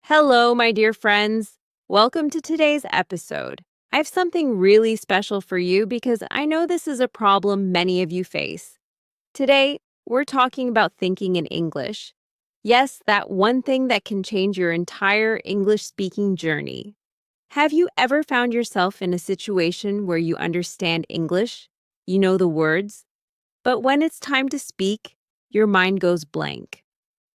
Hello, my dear friends. Welcome to today's episode. I have something really special for you because I know this is a problem many of you face. Today, we're talking about thinking in English. Yes, that one thing that can change your entire English speaking journey. Have you ever found yourself in a situation where you understand English? You know the words, but when it's time to speak, your mind goes blank.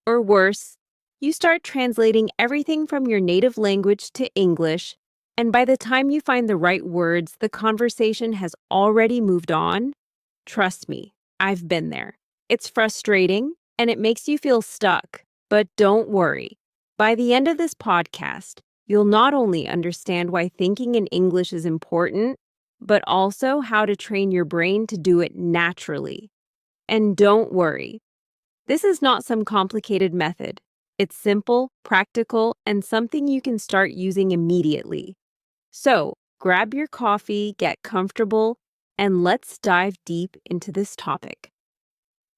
Or worse, you start translating everything from your native language to English, and by the time you find the right words, the conversation has already moved on? Trust me, I've been there. It's frustrating, and it makes you feel stuck. But don't worry. By the end of this podcast, you'll not only understand why thinking in English is important, but also how to train your brain to do it naturally. And don't worry. This is not some complicated method. It's simple, practical, and something you can start using immediately. So, grab your coffee, get comfortable, and let's dive deep into this topic.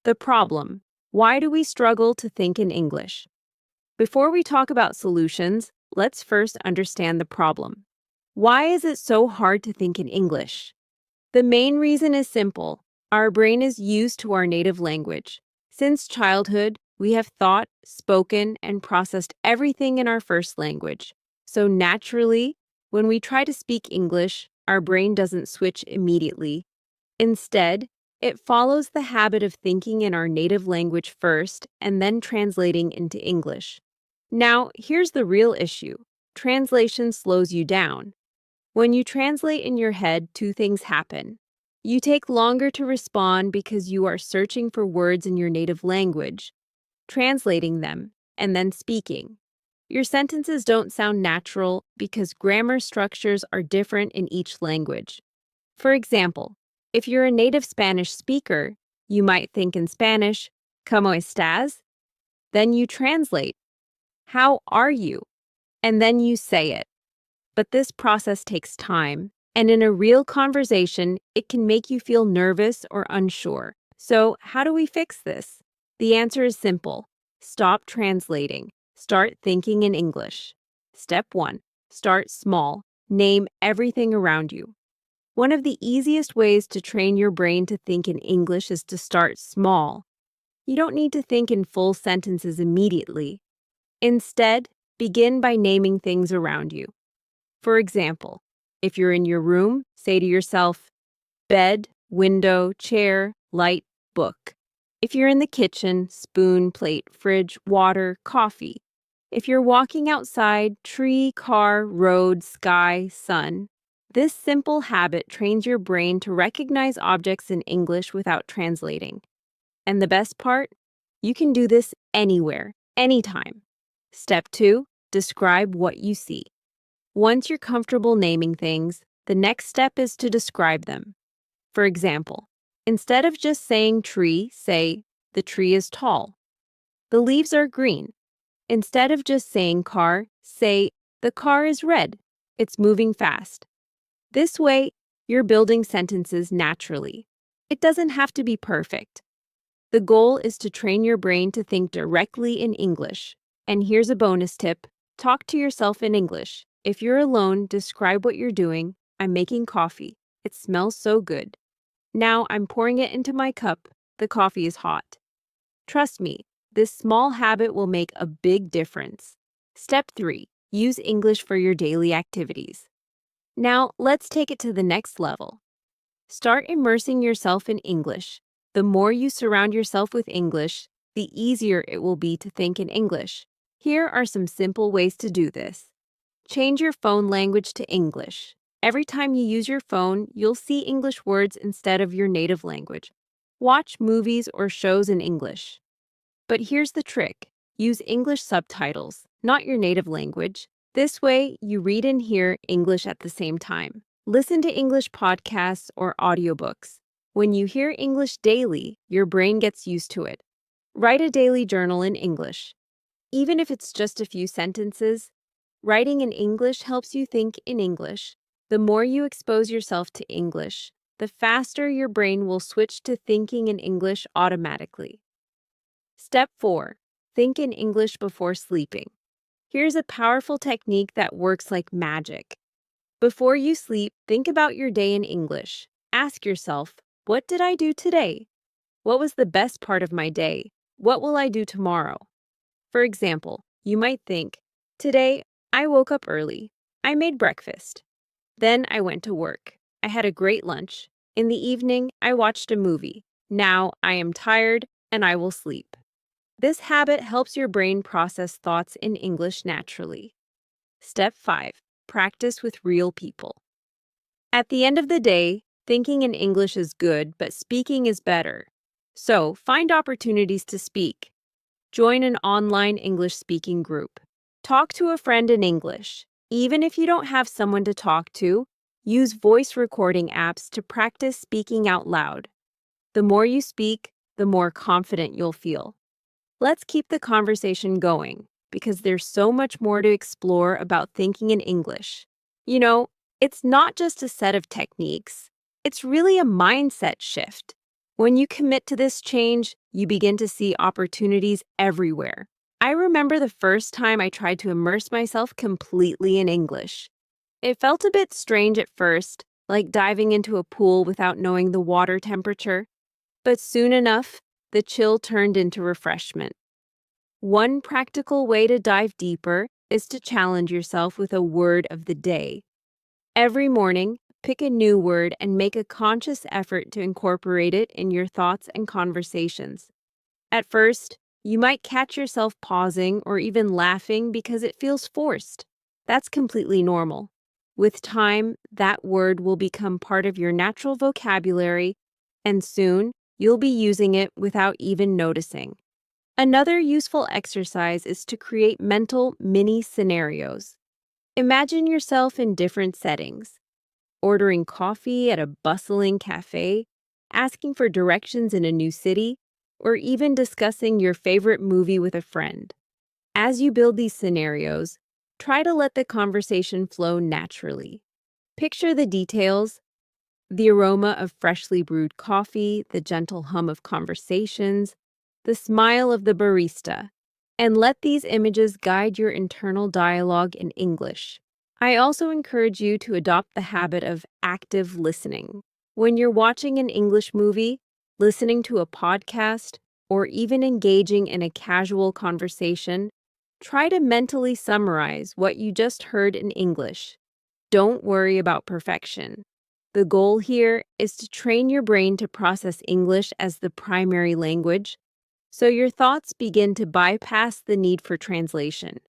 The problem: why do we struggle to think in English? Before we talk about solutions, let's first understand the problem. Why is it so hard to think in English? The main reason is simple. Our brain is used to our native language. Since childhood, we have thought, spoken, and processed everything in our first language. So naturally, when we try to speak English, our brain doesn't switch immediately. Instead, it follows the habit of thinking in our native language first and then translating into English. Now, here's the real issue. Translation slows you down. When you translate in your head, two things happen. You take longer to respond because you are searching for words in your native language, translating them, and then speaking. Your sentences don't sound natural because grammar structures are different in each language. For example, if you're a native Spanish speaker, you might think in Spanish, ¿Cómo estás? Then you translate, ¿How are you? And then you say it. But this process takes time, and in a real conversation, it can make you feel nervous or unsure. So, how do we fix this? The answer is simple. Stop translating. Start thinking in English. Step 1. Start small. Name everything around you. One of the easiest ways to train your brain to think in English is to start small. You don't need to think in full sentences immediately. Instead, begin by naming things around you. For example, if you're in your room, say to yourself, bed, window, chair, light, book. If you're in the kitchen, spoon, plate, fridge, water, coffee. If you're walking outside, tree, car, road, sky, sun. This simple habit trains your brain to recognize objects in English without translating. And the best part? You can do this anywhere, anytime. Step 2, describe what you see. Once you're comfortable naming things, the next step is to describe them. For example, instead of just saying tree, say, the tree is tall. The leaves are green. Instead of just saying car, say, the car is red. It's moving fast. This way, you're building sentences naturally. It doesn't have to be perfect. The goal is to train your brain to think directly in English. And here's a bonus tip. Talk to yourself in English. If you're alone, describe what you're doing. I'm making coffee. It smells so good. Now I'm pouring it into my cup. The coffee is hot. Trust me, this small habit will make a big difference. Step 3. Use English for your daily activities. Now let's take it to the next level. Start immersing yourself in English. The more you surround yourself with English, the easier it will be to think in English. Here are some simple ways to do this. Change your phone language to English. Every time you use your phone, you'll see English words instead of your native language. Watch movies or shows in English. But here's the trick. Use English subtitles, not your native language. This way, you read and hear English at the same time. Listen to English podcasts or audiobooks. When you hear English daily, your brain gets used to it. Write a daily journal in English. Even if it's just a few sentences, writing in English helps you think in English. The more you expose yourself to English, the faster your brain will switch to thinking in English automatically. Step 4. Think in English before sleeping. Here's a powerful technique that works like magic. Before you sleep, think about your day in English. Ask yourself, what did I do today? What was the best part of my day? What will I do tomorrow? For example, you might think, today I woke up early. I made breakfast. Then I went to work. I had a great lunch. In the evening, I watched a movie. Now I am tired and I will sleep. This habit helps your brain process thoughts in English naturally. Step 5. Practice with real people. At the end of the day, thinking in English is good, but speaking is better. So, find opportunities to speak. Join an online English speaking group. Talk to a friend in English. Even if you don't have someone to talk to, use voice recording apps to practice speaking out loud. The more you speak, the more confident you'll feel. Let's keep the conversation going because there's so much more to explore about thinking in English. You know, it's not just a set of techniques, it's really a mindset shift. When you commit to this change, you begin to see opportunities everywhere. I remember the first time I tried to immerse myself completely in English. It felt a bit strange at first, like diving into a pool without knowing the water temperature. But soon enough, the chill turned into refreshment. One practical way to dive deeper is to challenge yourself with a word of the day. Every morning, pick a new word and make a conscious effort to incorporate it in your thoughts and conversations. At first, you might catch yourself pausing or even laughing because it feels forced. That's completely normal. With time, that word will become part of your natural vocabulary, and soon, you'll be using it without even noticing. Another useful exercise is to create mental mini scenarios. Imagine yourself in different settings, ordering coffee at a bustling cafe, asking for directions in a new city, or even discussing your favorite movie with a friend. As you build these scenarios, try to let the conversation flow naturally. Picture the details, the aroma of freshly brewed coffee, the gentle hum of conversations, the smile of the barista, and let these images guide your internal dialogue in English. I also encourage you to adopt the habit of active listening. When you're watching an English movie, listening to a podcast, or even engaging in a casual conversation, try to mentally summarize what you just heard in English. Don't worry about perfection. The goal here is to train your brain to process English as the primary language, so your thoughts begin to bypass the need for translation.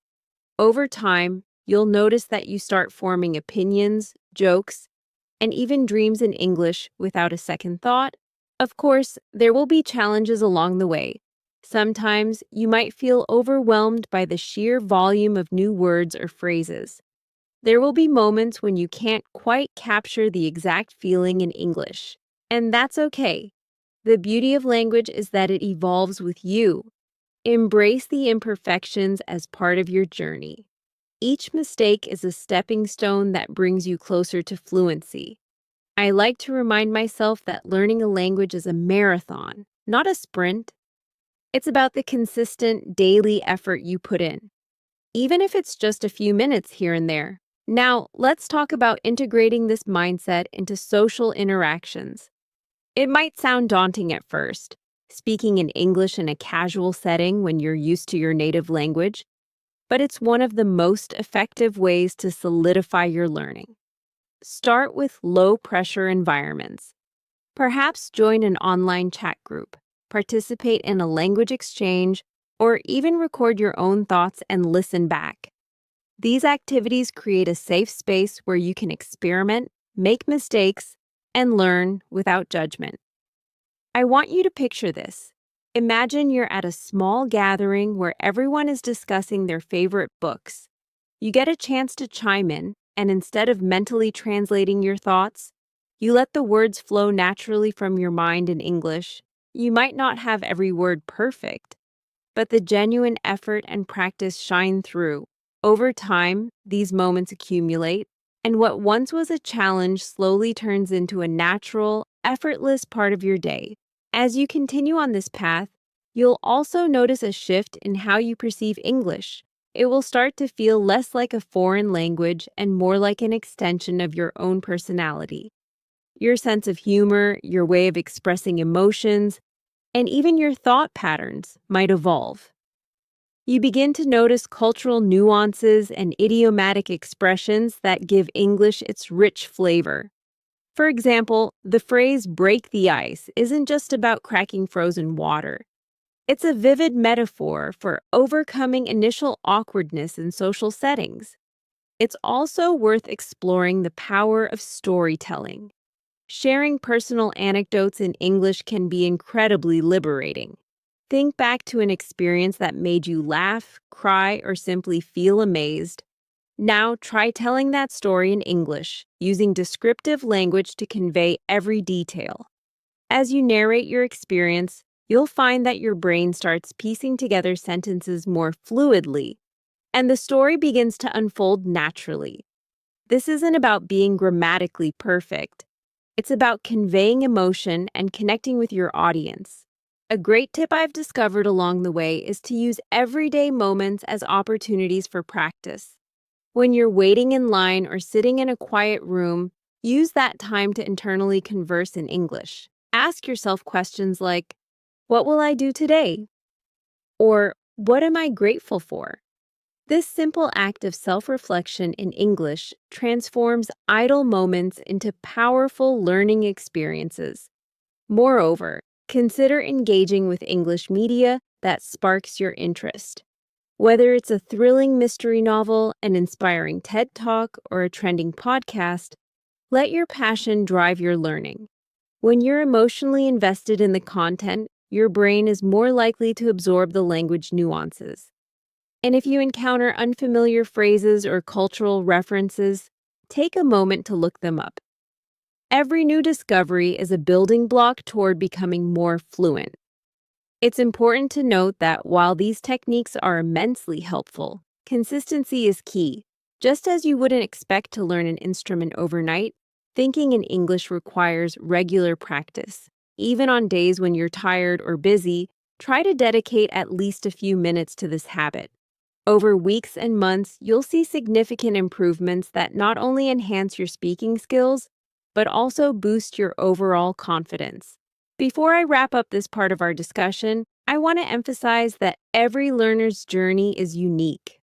Over time, you'll notice that you start forming opinions, jokes, and even dreams in English without a second thought. Of course, there will be challenges along the way. Sometimes you might feel overwhelmed by the sheer volume of new words or phrases. There will be moments when you can't quite capture the exact feeling in English, and that's okay. The beauty of language is that it evolves with you. Embrace the imperfections as part of your journey. Each mistake is a stepping stone that brings you closer to fluency. I like to remind myself that learning a language is a marathon, not a sprint. It's about the consistent daily effort you put in, even if it's just a few minutes here and there. Now, let's talk about integrating this mindset into social interactions. It might sound daunting at first, speaking in English in a casual setting when you're used to your native language, but it's one of the most effective ways to solidify your learning. Start with low-pressure environments. Perhaps join an online chat group, participate in a language exchange, or even record your own thoughts and listen back. These activities create a safe space where you can experiment, make mistakes, and learn without judgment. I want you to picture this. Imagine you're at a small gathering where everyone is discussing their favorite books. You get a chance to chime in, and instead of mentally translating your thoughts, you let the words flow naturally from your mind in English. You might not have every word perfect, but the genuine effort and practice shine through. Over time, these moments accumulate, and what once was a challenge slowly turns into a natural, effortless part of your day. As you continue on this path, you'll also notice a shift in how you perceive English. it will start to feel less like a foreign language and more like an extension of your own personality. Your sense of humor, your way of expressing emotions, and even your thought patterns might evolve. You begin to notice cultural nuances and idiomatic expressions that give English its rich flavor. For example, the phrase break the ice isn't just about cracking frozen water. It's a vivid metaphor for overcoming initial awkwardness in social settings. It's also worth exploring the power of storytelling. Sharing personal anecdotes in English can be incredibly liberating. Think back to an experience that made you laugh, cry, or simply feel amazed. Now try telling that story in English, using descriptive language to convey every detail. As you narrate your experience, you'll find that your brain starts piecing together sentences more fluidly, and the story begins to unfold naturally. This isn't about being grammatically perfect. It's about conveying emotion and connecting with your audience. A great tip I've discovered along the way is to use everyday moments as opportunities for practice. When you're waiting in line or sitting in a quiet room, use that time to internally converse in English. Ask yourself questions like, what will I do today? Or, what am I grateful for? This simple act of self-reflection in English transforms idle moments into powerful learning experiences. Moreover, consider engaging with English media that sparks your interest. Whether it's a thrilling mystery novel, an inspiring TED Talk, or a trending podcast, let your passion drive your learning. When you're emotionally invested in the content, your brain is more likely to absorb the language nuances. And if you encounter unfamiliar phrases or cultural references, take a moment to look them up. Every new discovery is a building block toward becoming more fluent. It's important to note that while these techniques are immensely helpful, consistency is key. Just as you wouldn't expect to learn an instrument overnight, thinking in English requires regular practice. Even on days when you're tired or busy, try to dedicate at least a few minutes to this habit. Over weeks and months, you'll see significant improvements that not only enhance your speaking skills, but also boost your overall confidence. Before I wrap up this part of our discussion, I want to emphasize that every learner's journey is unique.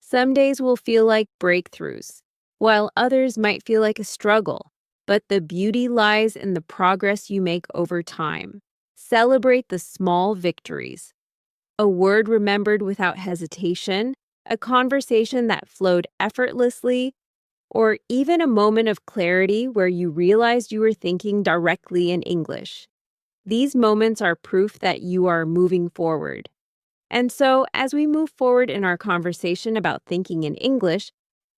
Some days will feel like breakthroughs, while others might feel like a struggle, but the beauty lies in the progress you make over time. Celebrate the small victories. A word remembered without hesitation, a conversation that flowed effortlessly, or even a moment of clarity where you realized you were thinking directly in English. These moments are proof that you are moving forward. And so, as we move forward in our conversation about thinking in English,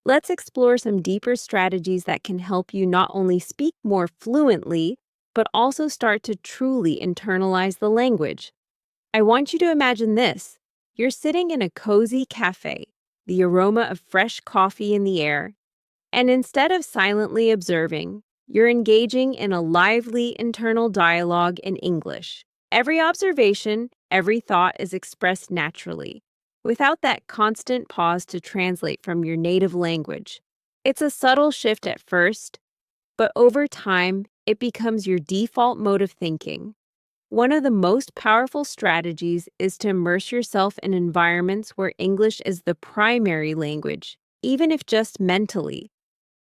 let's explore some deeper strategies that can help you not only speak more fluently, but also start to truly internalize the language. I want you to imagine this. You're sitting in a cozy cafe, the aroma of fresh coffee in the air, and instead of silently observing, you're engaging in a lively internal dialogue in English. Every observation, every thought is expressed naturally, without that constant pause to translate from your native language. It's a subtle shift at first, but over time, it becomes your default mode of thinking. One of the most powerful strategies is to immerse yourself in environments where English is the primary language, even if just mentally.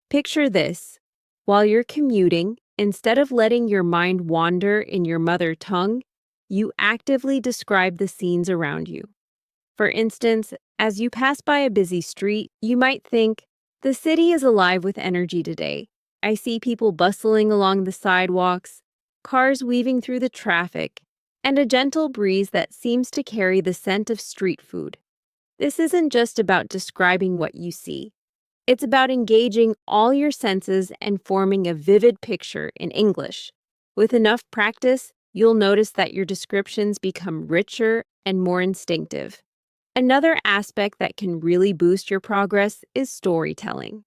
Picture this. While you're commuting, instead of letting your mind wander in your mother tongue, you actively describe the scenes around you. For instance, as you pass by a busy street, you might think, the city is alive with energy today. I see people bustling along the sidewalks, cars weaving through the traffic, and a gentle breeze that seems to carry the scent of street food. This isn't just about describing what you see. It's about engaging all your senses and forming a vivid picture in English. With enough practice, you'll notice that your descriptions become richer and more instinctive. Another aspect that can really boost your progress is storytelling.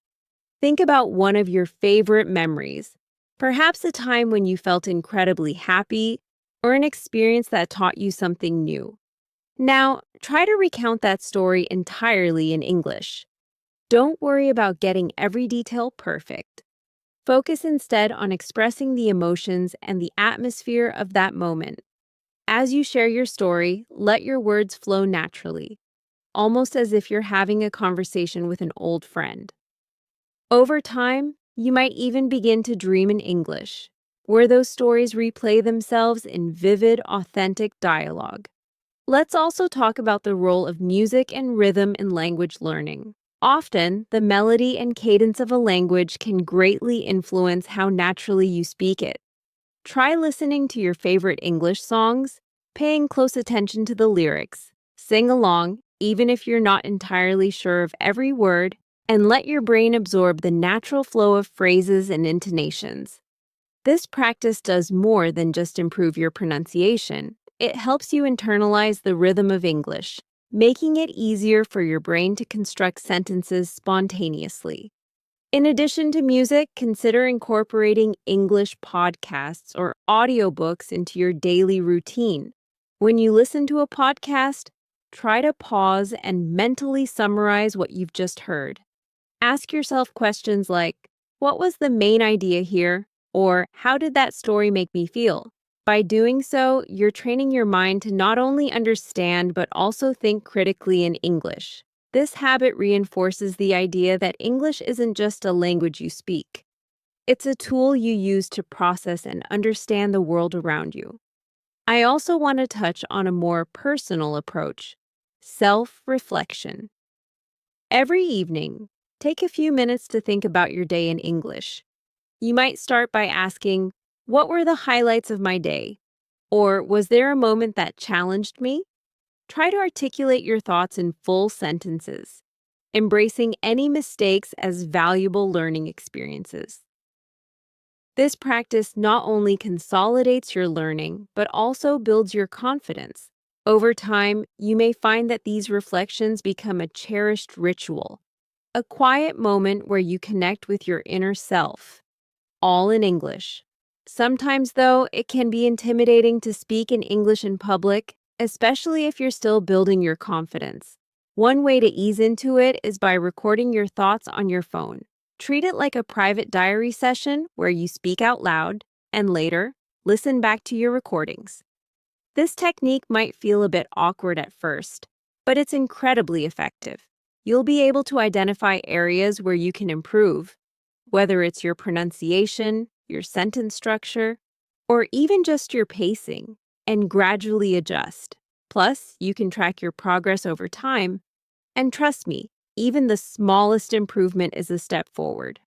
Think about one of your favorite memories, perhaps a time when you felt incredibly happy or an experience that taught you something new. Now, try to recount that story entirely in English. Don't worry about getting every detail perfect. Focus instead on expressing the emotions and the atmosphere of that moment. As you share your story, let your words flow naturally, almost as if you're having a conversation with an old friend. Over time, you might even begin to dream in English, where those stories replay themselves in vivid, authentic dialogue. Let's also talk about the role of music and rhythm in language learning. Often, the melody and cadence of a language can greatly influence how naturally you speak it. Try listening to your favorite English songs, paying close attention to the lyrics, sing along, even if you're not entirely sure of every word, and let your brain absorb the natural flow of phrases and intonations. This practice does more than just improve your pronunciation. It helps you internalize the rhythm of English, making it easier for your brain to construct sentences spontaneously. In addition to music, consider incorporating English podcasts or audiobooks into your daily routine. When you listen to a podcast, try to pause and mentally summarize what you've just heard. Ask yourself questions like, what was the main idea here? Or how did that story make me feel? By doing so, you're training your mind to not only understand but also think critically in English. This habit reinforces the idea that English isn't just a language you speak. It's a tool you use to process and understand the world around you. I also want to touch on a more personal approach, self-reflection. Every evening, take a few minutes to think about your day in English. You might start by asking, what were the highlights of my day? Or was there a moment that challenged me? Try to articulate your thoughts in full sentences, embracing any mistakes as valuable learning experiences. This practice not only consolidates your learning, but also builds your confidence. Over time, you may find that these reflections become a cherished ritual, a quiet moment where you connect with your inner self, all in English. Sometimes, though, it can be intimidating to speak in English in public, especially if you're still building your confidence. One way to ease into it is by recording your thoughts on your phone. Treat it like a private diary session where you speak out loud and later listen back to your recordings. This technique might feel a bit awkward at first, but it's incredibly effective. You'll be able to identify areas where you can improve, whether it's your pronunciation, your sentence structure, or even just your pacing, and gradually adjust. Plus, you can track your progress over time, and trust me, even the smallest improvement is a step forward.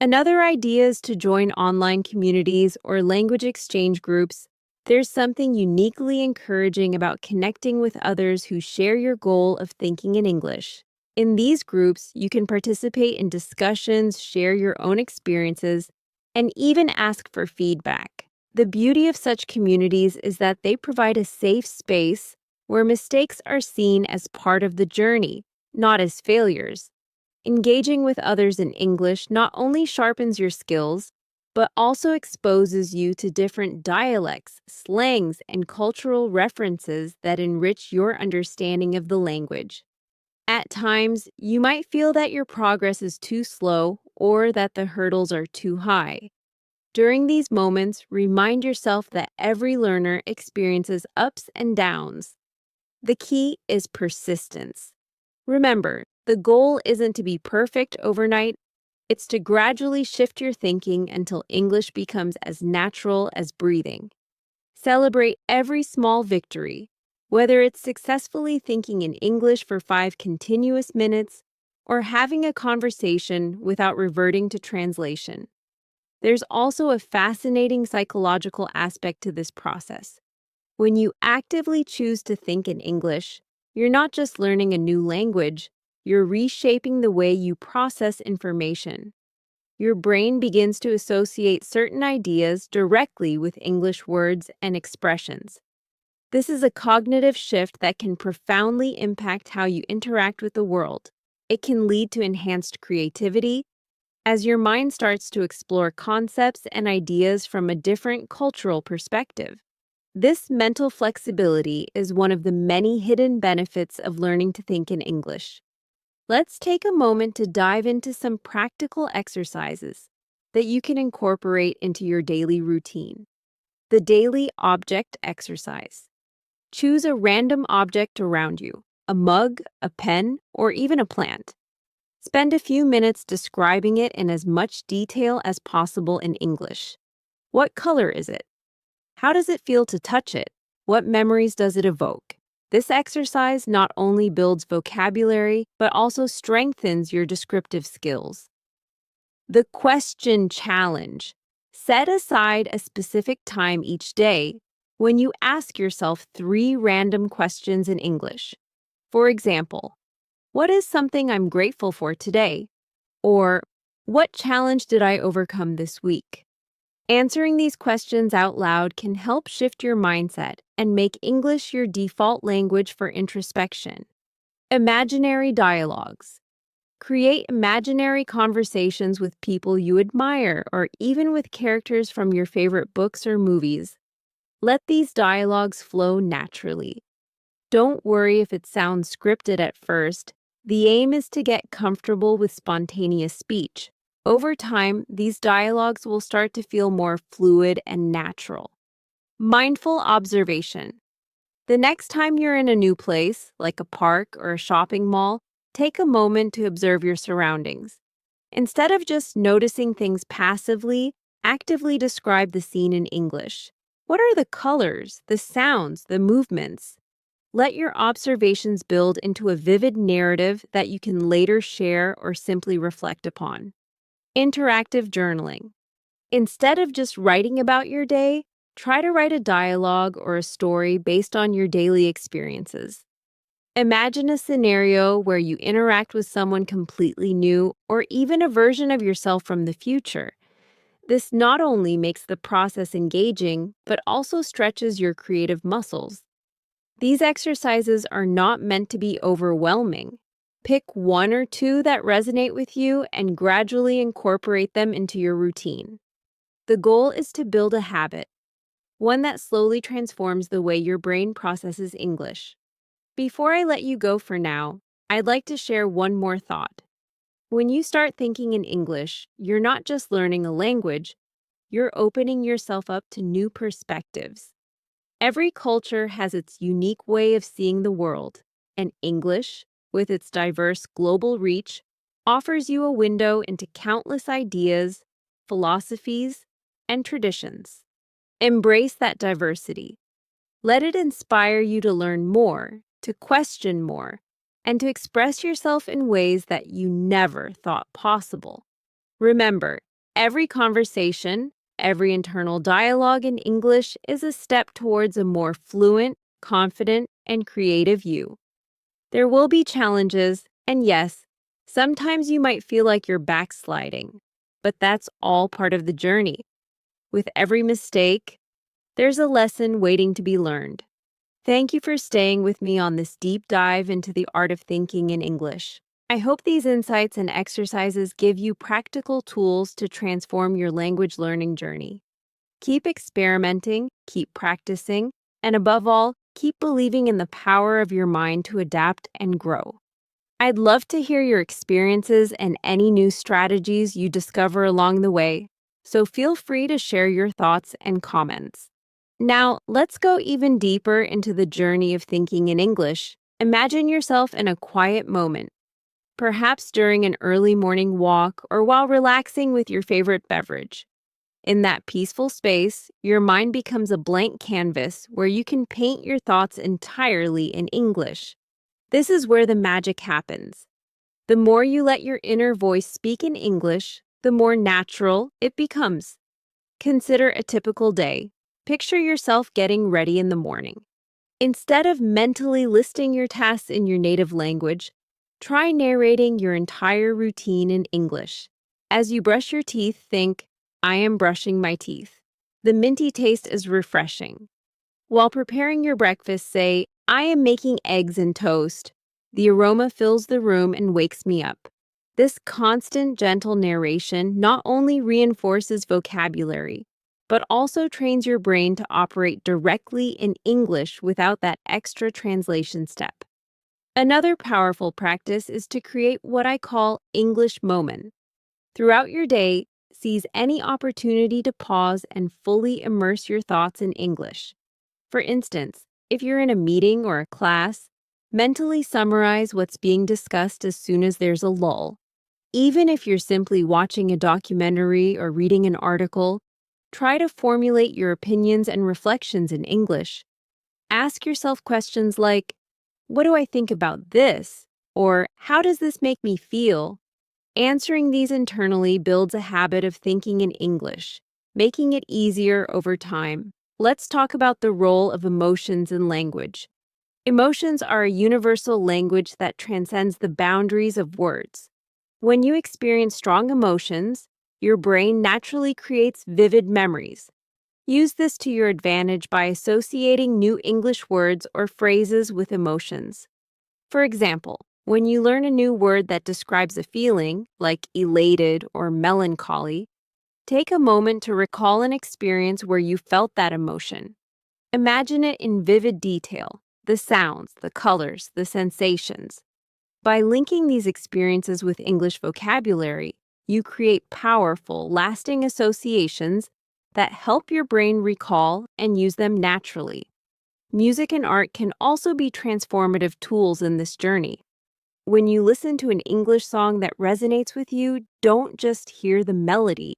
Another idea is to join online communities or language exchange groups. There's something uniquely encouraging about connecting with others who share your goal of thinking in English. In these groups, you can participate in discussions, share your own experiences, and even ask for feedback. The beauty of such communities is that they provide a safe space where mistakes are seen as part of the journey, not as failures. Engaging with others in English not only sharpens your skills, but also exposes you to different dialects, slangs, and cultural references that enrich your understanding of the language. At times, you might feel that your progress is too slow or that the hurdles are too high. During these moments, remind yourself that every learner experiences ups and downs. The key is persistence. Remember, the goal isn't to be perfect overnight, it's to gradually shift your thinking until English becomes as natural as breathing. Celebrate every small victory, whether it's successfully thinking in English for 5 continuous minutes or having a conversation without reverting to translation. There's also a fascinating psychological aspect to this process. When you actively choose to think in English, you're not just learning a new language, you're reshaping the way you process information. Your brain begins to associate certain ideas directly with English words and expressions. This is a cognitive shift that can profoundly impact how you interact with the world. It can lead to enhanced creativity, as your mind starts to explore concepts and ideas from a different cultural perspective. This mental flexibility is one of the many hidden benefits of learning to think in English. Let's take a moment to dive into some practical exercises that you can incorporate into your daily routine. The daily object exercise. Choose a random object around you, a mug, a pen, or even a plant. Spend a few minutes describing it in as much detail as possible in English. What color is it? How does it feel to touch it? What memories does it evoke? This exercise not only builds vocabulary, but also strengthens your descriptive skills. The question challenge. Set aside a specific time each day when you ask yourself 3 random questions in English. For example, what is something I'm grateful for today? Or, what challenge did I overcome this week? Answering these questions out loud can help shift your mindset and make English your default language for introspection. Imaginary dialogues. Create imaginary conversations with people you admire or even with characters from your favorite books or movies. Let these dialogues flow naturally. Don't worry if it sounds scripted at first. The aim is to get comfortable with spontaneous speech. Over time, these dialogues will start to feel more fluid and natural. Mindful observation. The next time you're in a new place, like a park or a shopping mall, take a moment to observe your surroundings. Instead of just noticing things passively, actively describe the scene in English. What are the colors, the sounds, the movements? Let your observations build into a vivid narrative that you can later share or simply reflect upon. Interactive journaling. Instead of just writing about your day, try to write a dialogue or a story based on your daily experiences. Imagine a scenario where you interact with someone completely new or even a version of yourself from the future. This not only makes the process engaging, but also stretches your creative muscles. These exercises are not meant to be overwhelming. Pick 1 or 2 that resonate with you and gradually incorporate them into your routine. The goal is to build a habit, one that slowly transforms the way your brain processes English. Before I let you go for now, I'd like to share one more thought. When you start thinking in English, you're not just learning a language, you're opening yourself up to new perspectives. Every culture has its unique way of seeing the world, and English, with its diverse global reach, offers you a window into countless ideas, philosophies, and traditions. Embrace that diversity. Let it inspire you to learn more, to question more, and to express yourself in ways that you never thought possible. Remember, every conversation, every internal dialogue in English is a step towards a more fluent, confident, and creative you. There will be challenges, and yes, sometimes you might feel like you're backsliding, but that's all part of the journey. With every mistake, there's a lesson waiting to be learned. Thank you for staying with me on this deep dive into the art of thinking in English. I hope these insights and exercises give you practical tools to transform your language learning journey. Keep experimenting, keep practicing, and above all, keep believing in the power of your mind to adapt and grow. I'd love to hear your experiences and any new strategies you discover along the way, so feel free to share your thoughts and comments. Now, let's go even deeper into the journey of thinking in English. Imagine yourself in a quiet moment, perhaps during an early morning walk or while relaxing with your favorite beverage. In that peaceful space, your mind becomes a blank canvas where you can paint your thoughts entirely in English. This is where the magic happens. The more you let your inner voice speak in English, the more natural it becomes. Consider a typical day. Picture yourself getting ready in the morning. Instead of mentally listing your tasks in your native language, try narrating your entire routine in English. As you brush your teeth, think, I am brushing my teeth. The minty taste is refreshing. While preparing your breakfast, say, I am making eggs and toast. The aroma fills the room and wakes me up. This constant, gentle narration not only reinforces vocabulary, but also trains your brain to operate directly in English without that extra translation step. Another powerful practice is to create what I call English moment. Throughout your day, seize any opportunity to pause and fully immerse your thoughts in English. For instance, if you're in a meeting or a class, mentally summarize what's being discussed as soon as there's a lull. Even if you're simply watching a documentary or reading an article, try to formulate your opinions and reflections in English. Ask yourself questions like, "What do I think about this?" or "How does this make me feel?" Answering these internally builds a habit of thinking in English, making it easier over time. Let's talk about the role of emotions in language. Emotions are a universal language that transcends the boundaries of words. When you experience strong emotions, your brain naturally creates vivid memories. Use this to your advantage by associating new English words or phrases with emotions. For example, when you learn a new word that describes a feeling, like elated or melancholy, take a moment to recall an experience where you felt that emotion. Imagine it in vivid detail, the sounds, the colors, the sensations. By linking these experiences with English vocabulary, you create powerful, lasting associations that help your brain recall and use them naturally. Music and art can also be transformative tools in this journey. When you listen to an English song that resonates with you, don't just hear the melody.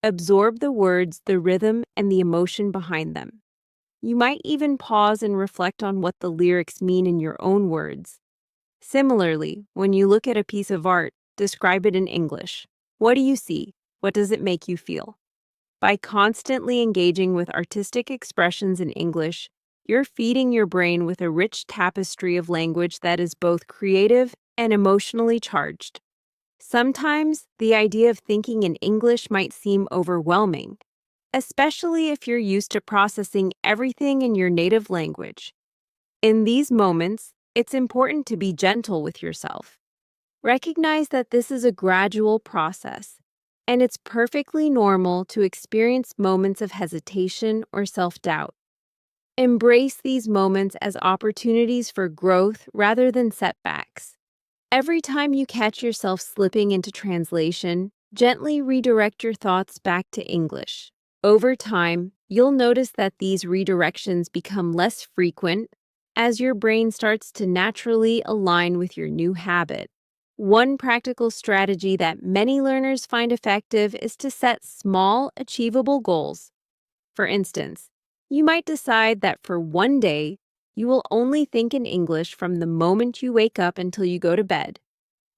Absorb the words, the rhythm, and the emotion behind them. You might even pause and reflect on what the lyrics mean in your own words. Similarly, when you look at a piece of art, describe it in English. What do you see? What does it make you feel? By constantly engaging with artistic expressions in English, you're feeding your brain with a rich tapestry of language that is both creative and emotionally charged. Sometimes, the idea of thinking in English might seem overwhelming, especially if you're used to processing everything in your native language. In these moments, it's important to be gentle with yourself. Recognize that this is a gradual process, and it's perfectly normal to experience moments of hesitation or self-doubt. Embrace these moments as opportunities for growth rather than setbacks. Every time you catch yourself slipping into translation, gently redirect your thoughts back to English. Over time, you'll notice that these redirections become less frequent as your brain starts to naturally align with your new habit. One practical strategy that many learners find effective is to set small, achievable goals. For instance, you might decide that for one day, you will only think in English from the moment you wake up until you go to bed.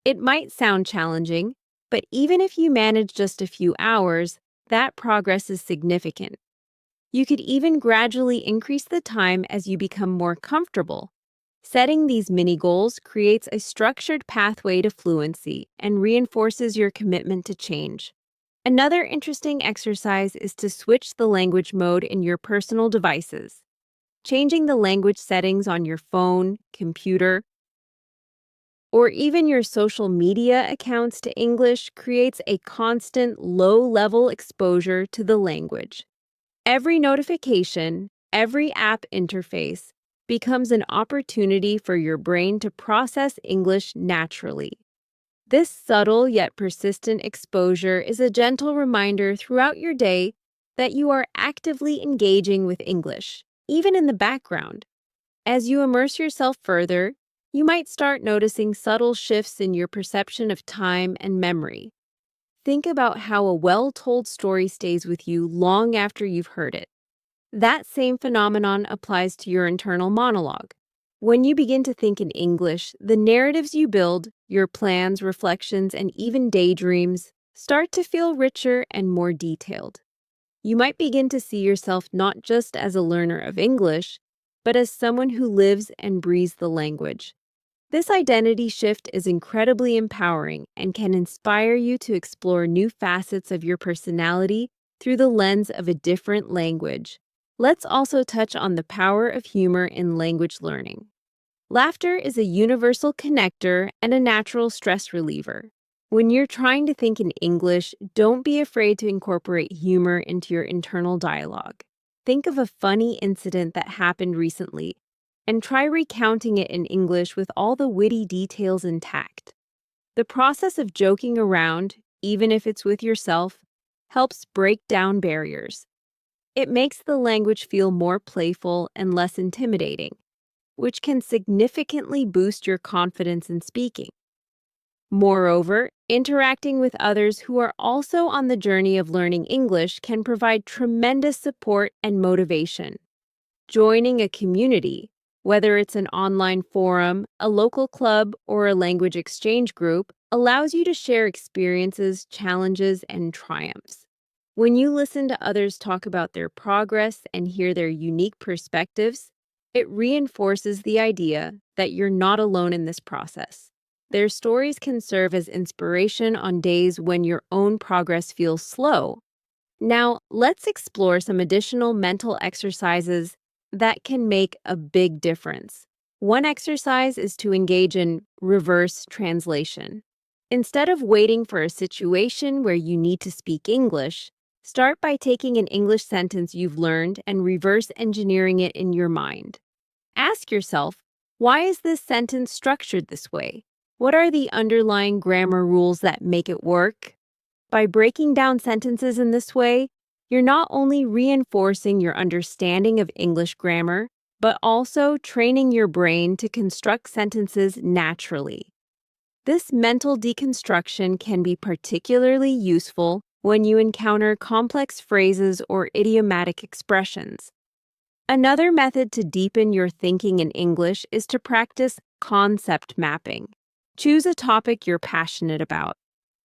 It might sound challenging, but even if you manage just a few hours, that progress is significant. You could even gradually increase the time as you become more comfortable. Setting these mini goals creates a structured pathway to fluency and reinforces your commitment to change. Another interesting exercise is to switch the language mode in your personal devices. Changing the language settings on your phone, computer, or even your social media accounts to English creates a constant low-level exposure to the language. Every notification, every app interface becomes an opportunity for your brain to process English naturally. This subtle yet persistent exposure is a gentle reminder throughout your day that you are actively engaging with English, even in the background. As you immerse yourself further, you might start noticing subtle shifts in your perception of time and memory. Think about how a well-told story stays with you long after you've heard it. That same phenomenon applies to your internal monologue. When you begin to think in English, the narratives you build, your plans, reflections, and even daydreams start to feel richer and more detailed. You might begin to see yourself not just as a learner of English, but as someone who lives and breathes the language. This identity shift is incredibly empowering and can inspire you to explore new facets of your personality through the lens of a different language. Let's also touch on the power of humor in language learning. Laughter is a universal connector and a natural stress reliever. When you're trying to think in English, don't be afraid to incorporate humor into your internal dialogue. Think of a funny incident that happened recently and try recounting it in English with all the witty details intact. The process of joking around, even if it's with yourself, helps break down barriers. It makes the language feel more playful and less intimidating, which can significantly boost your confidence in speaking. Moreover, interacting with others who are also on the journey of learning English can provide tremendous support and motivation. Joining a community, whether it's an online forum, a local club, or a language exchange group, allows you to share experiences, challenges, and triumphs. When you listen to others talk about their progress and hear their unique perspectives, it reinforces the idea that you're not alone in this process. Their stories can serve as inspiration on days when your own progress feels slow. Now, let's explore some additional mental exercises that can make a big difference. One exercise is to engage in reverse translation. Instead of waiting for a situation where you need to speak English, start by taking an English sentence you've learned and reverse engineering it in your mind. Ask yourself, why is this sentence structured this way? What are the underlying grammar rules that make it work? By breaking down sentences in this way, you're not only reinforcing your understanding of English grammar, but also training your brain to construct sentences naturally. This mental deconstruction can be particularly useful when you encounter complex phrases or idiomatic expressions. Another method to deepen your thinking in English is to practice concept mapping. Choose a topic you're passionate about,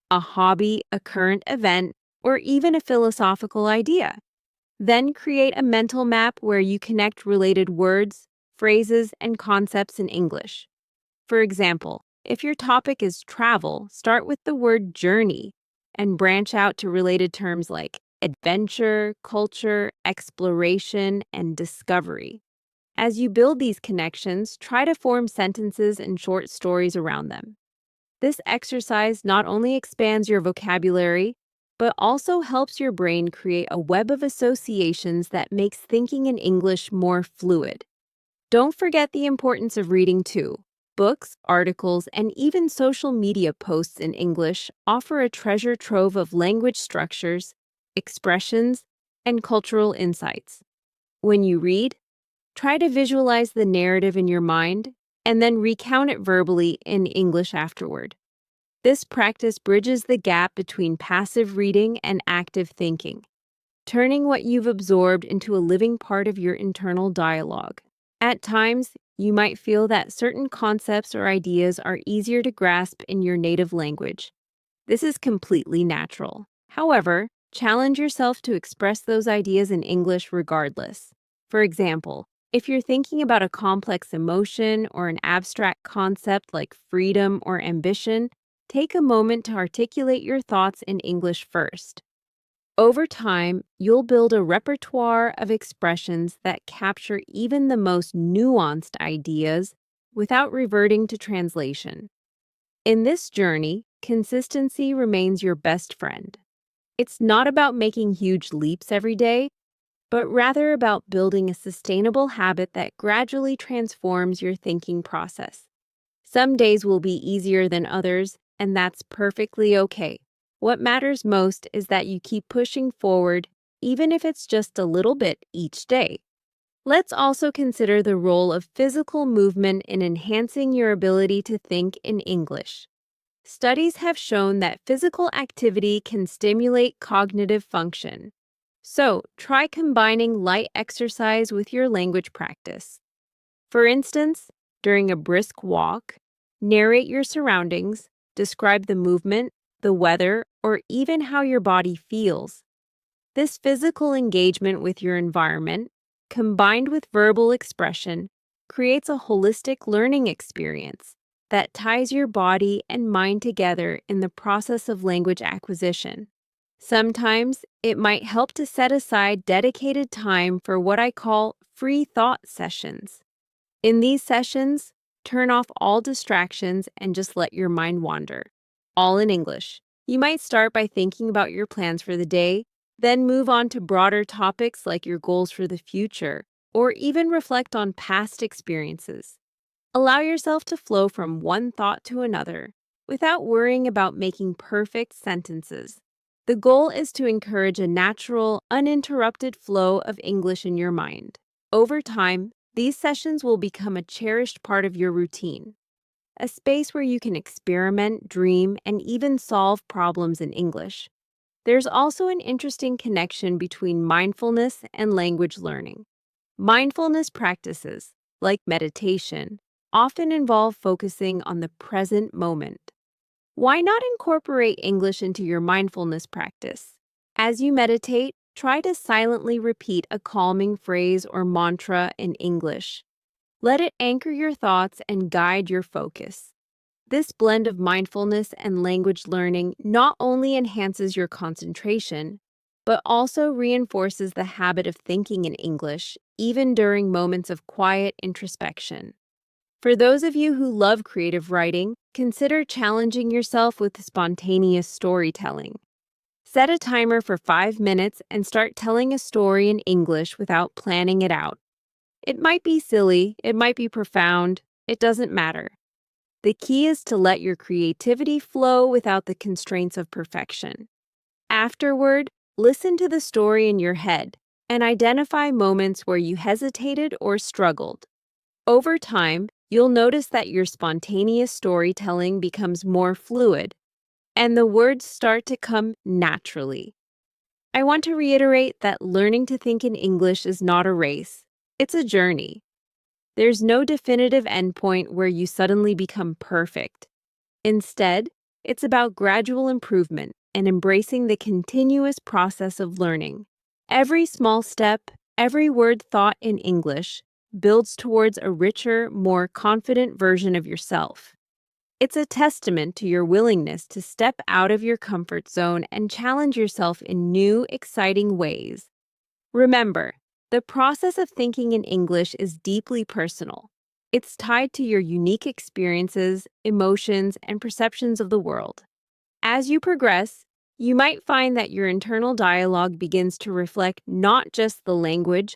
a hobby, a current event, or even a philosophical idea. Then create a mental map where you connect related words, phrases, and concepts in English. For example, if your topic is travel, start with the word journey and branch out to related terms like adventure, culture, exploration, and discovery. As you build these connections, try to form sentences and short stories around them. This exercise not only expands your vocabulary, but also helps your brain create a web of associations that makes thinking in English more fluid. Don't forget the importance of reading too. Books, articles, and even social media posts in English offer a treasure trove of language structures, expressions, and cultural insights. When you read, try to visualize the narrative in your mind and then recount it verbally in English afterward. This practice bridges the gap between passive reading and active thinking, turning what you've absorbed into a living part of your internal dialogue. At times, you might feel that certain concepts or ideas are easier to grasp in your native language. This is completely natural. However, challenge yourself to express those ideas in English regardless. For example, if you're thinking about a complex emotion or an abstract concept like freedom or ambition, take a moment to articulate your thoughts in English first. Over time, you'll build a repertoire of expressions that capture even the most nuanced ideas without reverting to translation. In this journey, consistency remains your best friend. It's not about making huge leaps every day, but rather about building a sustainable habit that gradually transforms your thinking process. Some days will be easier than others, and that's perfectly okay. What matters most is that you keep pushing forward, even if it's just a little bit each day. Let's also consider the role of physical movement in enhancing your ability to think in English. Studies have shown that physical activity can stimulate cognitive function. So, try combining light exercise with your language practice. For instance, during a brisk walk, narrate your surroundings, describe the movement, the weather, or even how your body feels. This physical engagement with your environment, combined with verbal expression, creates a holistic learning experience that ties your body and mind together in the process of language acquisition. Sometimes it might help to set aside dedicated time for what I call free thought sessions. In these sessions, turn off all distractions and just let your mind wander. all in English. You might start by thinking about your plans for the day, then move on to broader topics like your goals for the future, or even reflect on past experiences. Allow yourself to flow from one thought to another without worrying about making perfect sentences. The goal is to encourage a natural, uninterrupted flow of English in your mind. Over time, these sessions will become a cherished part of your routine, a space where you can experiment, dream, and even solve problems in English. There's also an interesting connection between mindfulness and language learning. Mindfulness practices, like meditation, often involve focusing on the present moment. Why not incorporate English into your mindfulness practice? As you meditate, try to silently repeat a calming phrase or mantra in English. Let it anchor your thoughts and guide your focus. This blend of mindfulness and language learning not only enhances your concentration, but also reinforces the habit of thinking in English, even during moments of quiet introspection. For those of you who love creative writing, consider challenging yourself with spontaneous storytelling. Set a timer for 5 minutes and start telling a story in English without planning it out. It might be silly, it might be profound, it doesn't matter. The key is to let your creativity flow without the constraints of perfection. Afterward, listen to the story in your head and identify moments where you hesitated or struggled. Over time, you'll notice that your spontaneous storytelling becomes more fluid, and the words start to come naturally. I want to reiterate that learning to think in English is not a race, it's a journey. There's no definitive endpoint where you suddenly become perfect. Instead, it's about gradual improvement and embracing the continuous process of learning. Every small step, every word thought in English, builds towards a richer, more confident version of yourself. It's a testament to your willingness to step out of your comfort zone and challenge yourself in new, exciting ways. Remember, the process of thinking in English is deeply personal. It's tied to your unique experiences, emotions, and perceptions of the world. As you progress, you might find that your internal dialogue begins to reflect not just the language,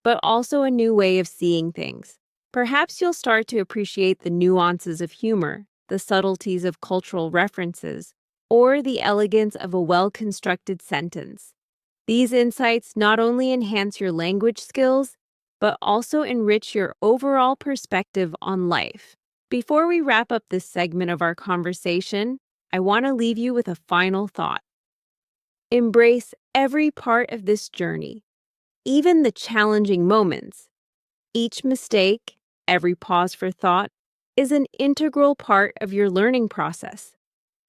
but also a new way of seeing things. Perhaps you'll start to appreciate the nuances of humor, the subtleties of cultural references, or the elegance of a well-constructed sentence. These insights not only enhance your language skills, but also enrich your overall perspective on life. Before we wrap up this segment of our conversation, I want to leave you with a final thought. Embrace every part of this journey, even the challenging moments. Each mistake, every pause for thought, is an integral part of your learning process.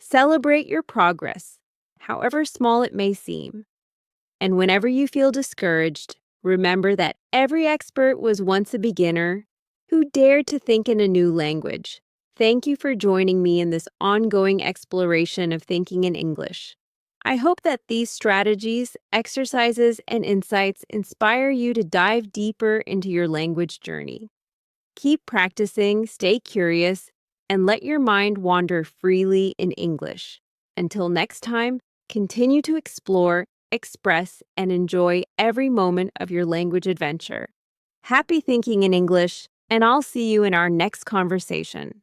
Celebrate your progress, however small it may seem. And whenever you feel discouraged, remember that every expert was once a beginner who dared to think in a new language. Thank you for joining me in this ongoing exploration of thinking in English. I hope that these strategies, exercises, and insights inspire you to dive deeper into your language journey. Keep practicing, stay curious, and let your mind wander freely in English. Until next time, continue to explore, express, and enjoy every moment of your language adventure. Happy thinking in English, and I'll see you in our next conversation.